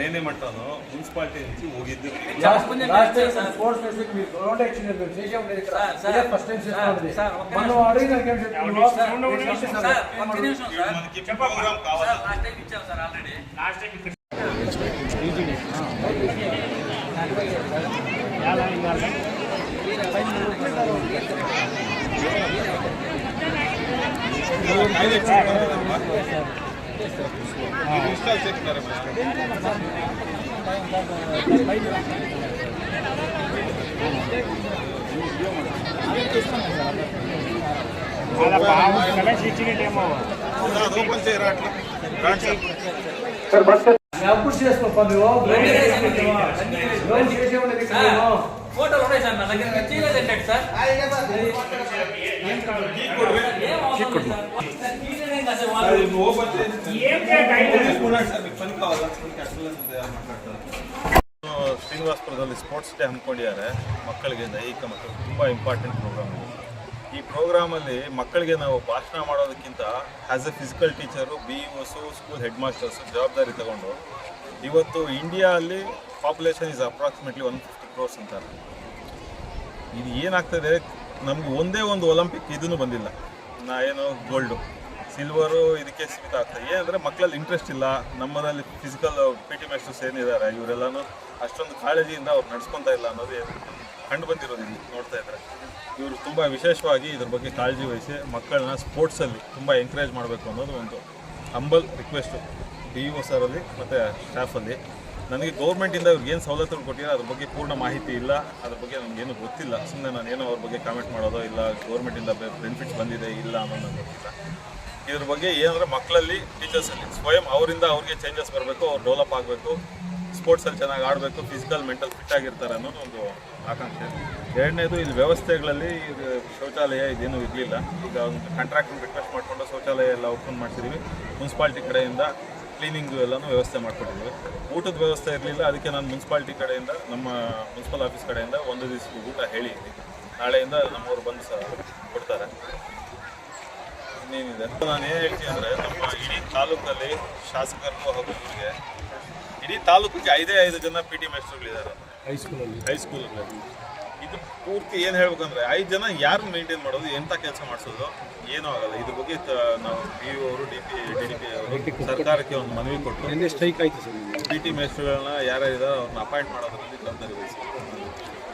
ನೇನೆ ಮಟ್ಟನು municipality నుంచి ಹೋಗಿದ್ದು sports facility మీరు గ్రౌండ్ యాక్షన్ చేసాం లేదు ఇక్కడ ఫస్ట్ టైం చేస్తున్నది మనం అడిగిన మనకి ప్రోగ్రామ్ కావాలి లాస్ట్ టైం ఇచ్చాం sir already last time install చేస్తున్నారు ఓపెన్ చేయరా అట్లా అప్పుడు చేసుకోండి ఫోటోలు ఉన్నాయి సార్ నా దగ్గర చేయలేదండి సార్ ಶ್ರೀನಿವಾಸಪುರದಲ್ಲಿ ಸ್ಪೋರ್ಟ್ಸ್ ಡೇ ಹಮ್ಮಿಕೊಂಡಿದ್ದಾರೆ ಮಕ್ಕಳಿಗೆ ದೈಹಿಕ ಮತ್ತು ತುಂಬ ಇಂಪಾರ್ಟೆಂಟ್ ಪ್ರೋಗ್ರಾಮ್ ಇದು. ಈ ಪ್ರೋಗ್ರಾಮಲ್ಲಿ ಮಕ್ಕಳಿಗೆ ನಾವು ಭಾಷಣ ಮಾಡೋದಕ್ಕಿಂತ ಆ್ಯಸ್ ಎ ಫಿಸಿಕಲ್ ಟೀಚರು BEOಸು ಸ್ಕೂಲ್ ಹೆಡ್ ಮಾಸ್ಟರ್ಸು ಜವಾಬ್ದಾರಿ ತಗೊಂಡು ಇವತ್ತು ಇಂಡಿಯಾ ಅಲ್ಲಿ ಪಾಪ್ಯುಲೇಷನ್ ಇಸ್ ಅಪ್ರಾಕ್ಸಿಮೇಟ್ಲಿ 150 crores ಅಂತಾರೆ. ಇದು ಏನಾಗ್ತದೆ, ನಮ್ಗೆ ಒಂದೇ ಒಂದು ಒಲಿಂಪಿಕ್ ಇದನ್ನು ಬಂದಿಲ್ಲ. ಏನು ಗೋಲ್ಡು ಸಿಲ್ವರು ಇದಕ್ಕೆ ಸೀಮಿತ ಆಗ್ತದೆ. ಏನಂದರೆ ಮಕ್ಕಳಲ್ಲಿ ಇಂಟ್ರೆಸ್ಟ್ ಇಲ್ಲ. ನಮ್ಮಲ್ಲಿ ಫಿಸಿಕಲ್ PT ಮಾಸ್ಟರ್ಸ್ ಏನಿದ್ದಾರೆ ಇವರೆಲ್ಲನೂ ಅಷ್ಟೊಂದು ಕಾಳಜಿಯಿಂದ ಅವ್ರು ನಡೆಸ್ಕೊತಾ ಇಲ್ಲ ಅನ್ನೋದು ಕಂಡು ಬಂದಿರೋದು ಇಲ್ಲಿ ನೋಡ್ತಾ ಇದ್ದಾರೆ. ಇವರು ತುಂಬ ವಿಶೇಷವಾಗಿ ಇದ್ರ ಬಗ್ಗೆ ಕಾಳಜಿ ವಹಿಸಿ ಮಕ್ಕಳನ್ನ ಸ್ಪೋರ್ಟ್ಸಲ್ಲಿ ತುಂಬ ಎಂಕರೇಜ್ ಮಾಡಬೇಕು ಅನ್ನೋದು ಒಂದು ಹಂಬಲ್ ರಿಕ್ವೆಸ್ಟು BEO ಸರಲ್ಲಿ ಮತ್ತು ಸ್ಟಾಫಲ್ಲಿ. ನನಗೆ ಗೌರ್ಮೆಂಟಿಂದ ಇವ್ರಿಗೆ ಏನು ಸವಲತ್ತುಗಳು ಕೊಟ್ಟಿರೋ ಅದ್ರ ಬಗ್ಗೆ ಪೂರ್ಣ ಮಾಹಿತಿ ಇಲ್ಲ, ಅದ್ರ ಬಗ್ಗೆ ನನಗೇನು ಗೊತ್ತಿಲ್ಲ. ಸುಮ್ಮನೆ ನಾನೇನೋ ಅವ್ರ ಬಗ್ಗೆ ಕಾಮೆಂಟ್ ಮಾಡೋದೋ ಇಲ್ಲ ಗೌರ್ಮೆಂಟಿಂದ ಬೆನಿಫಿಟ್ಸ್ ಬಂದಿದೆ ಇಲ್ಲ ಅನ್ನೋದು ನನಗೆ ಗೊತ್ತಿಲ್ಲ. ಇದ್ರ ಬಗ್ಗೆ ಏನಂದರೆ ಮಕ್ಕಳಲ್ಲಿ ಟೀಚರ್ಸಲ್ಲಿ ಸ್ವಯಂ ಅವರಿಂದ ಅವ್ರಿಗೆ ಚೇಂಜಸ್ ಬರಬೇಕು, ಅವ್ರು ಡೆವಲಪ್ ಆಗಬೇಕು, ಸ್ಪೋರ್ಟ್ಸಲ್ಲಿ ಚೆನ್ನಾಗಿ ಆಡಬೇಕು, ಫಿಸಿಕಲ್ ಮೆಂಟಲ್ ಫಿಟ್ ಆಗಿರ್ತಾರೆ ಅನ್ನೋದು ಒಂದು ಆಕಾಂಕ್ಷೆ. ಎರಡನೇದು ಇಲ್ಲಿ ವ್ಯವಸ್ಥೆಗಳಲ್ಲಿ ಶೌಚಾಲಯ ಇದೇನೂ ಇರಲಿಲ್ಲ. ಈಗ ಒಂದು ಕಾಂಟ್ರಾಕ್ಟ್ನ ರಿಕ್ವೆಸ್ಟ್ ಮಾಡಿಕೊಂಡು ಶೌಚಾಲಯ ಎಲ್ಲ ಓಪನ್ ಮಾಡಿಸಿದ್ದೀವಿ. ಮುನ್ಸಿಪಾಲ್ಟಿ ಕಡೆಯಿಂದ ಕ್ಲೀನಿಂಗು ಎಲ್ಲನೂ ವ್ಯವಸ್ಥೆ ಮಾಡಿಕೊಟ್ಟಿದ್ದೀವಿ. ಊಟದ ವ್ಯವಸ್ಥೆ ಇರಲಿಲ್ಲ, ಅದಕ್ಕೆ ನಾನು ಮುನ್ಸಿಪಾಲ್ಟಿ ಕಡೆಯಿಂದ ನಮ್ಮ ಮುನ್ಸಿಪಲ್ ಆಫೀಸ್ ಕಡೆಯಿಂದ ಒಂದು ದಿವಸ ಊಟ ಹೇಳಿದ್ದೀನಿ. ನಾಳೆಯಿಂದ ನಮ್ಮವರು ಬಂದು ಸಹ ಕೊಡ್ತಾರೆ. ಇನ್ನೇನಿದೆ ನಾನು ಏನು ಹೇಳ್ತೀನಿ ಅಂದರೆ, ನಮ್ಮ ಇಡೀ ತಾಲೂಕಲ್ಲಿ ಶಾಸಕರಿಗೂ ಹಾಗೂ ಇವರಿಗೆ ಇಡೀ ತಾಲೂಕಿಗೆ 5 ಜನ PT ಮಾಸ್ಟರ್ಗಳಿದ್ದಾರೆ ಹೈಸ್ಕೂಲಲ್ಲಿ. ಇದು ಪೂರ್ತಿ ಏನು ಹೇಳ್ಬೇಕಂದ್ರೆ 5 ಜನ ಯಾರು ಮೇಂಟೈನ್ ಮಾಡೋದು, ಎಂಥ ಕೆಲಸ ಮಾಡಿಸೋದು ಏನೂ ಆಗಲ್ಲ. ಇದ್ರ ಬಗ್ಗೆ ನಾವು BEO ಅವರು DDP ಅವರು ಸರ್ಕಾರಕ್ಕೆ ಒಂದು ಮನವಿ ಕೊಟ್ಟು ಸ್ಟ್ರೈಕ್ ಆಯಿತು ಸರ್. PT ಮಾಸ್ಟರ್ಗಳನ್ನ ಯಾರ್ಯಾರಿದ್ದಾರೆ ಅವ್ರನ್ನ ಅಪಾಯಿಂಟ್ ಮಾಡೋದ್ರಲ್ಲಿ ಜವಾಬ್ದಾರಿ ವಹಿಸಿ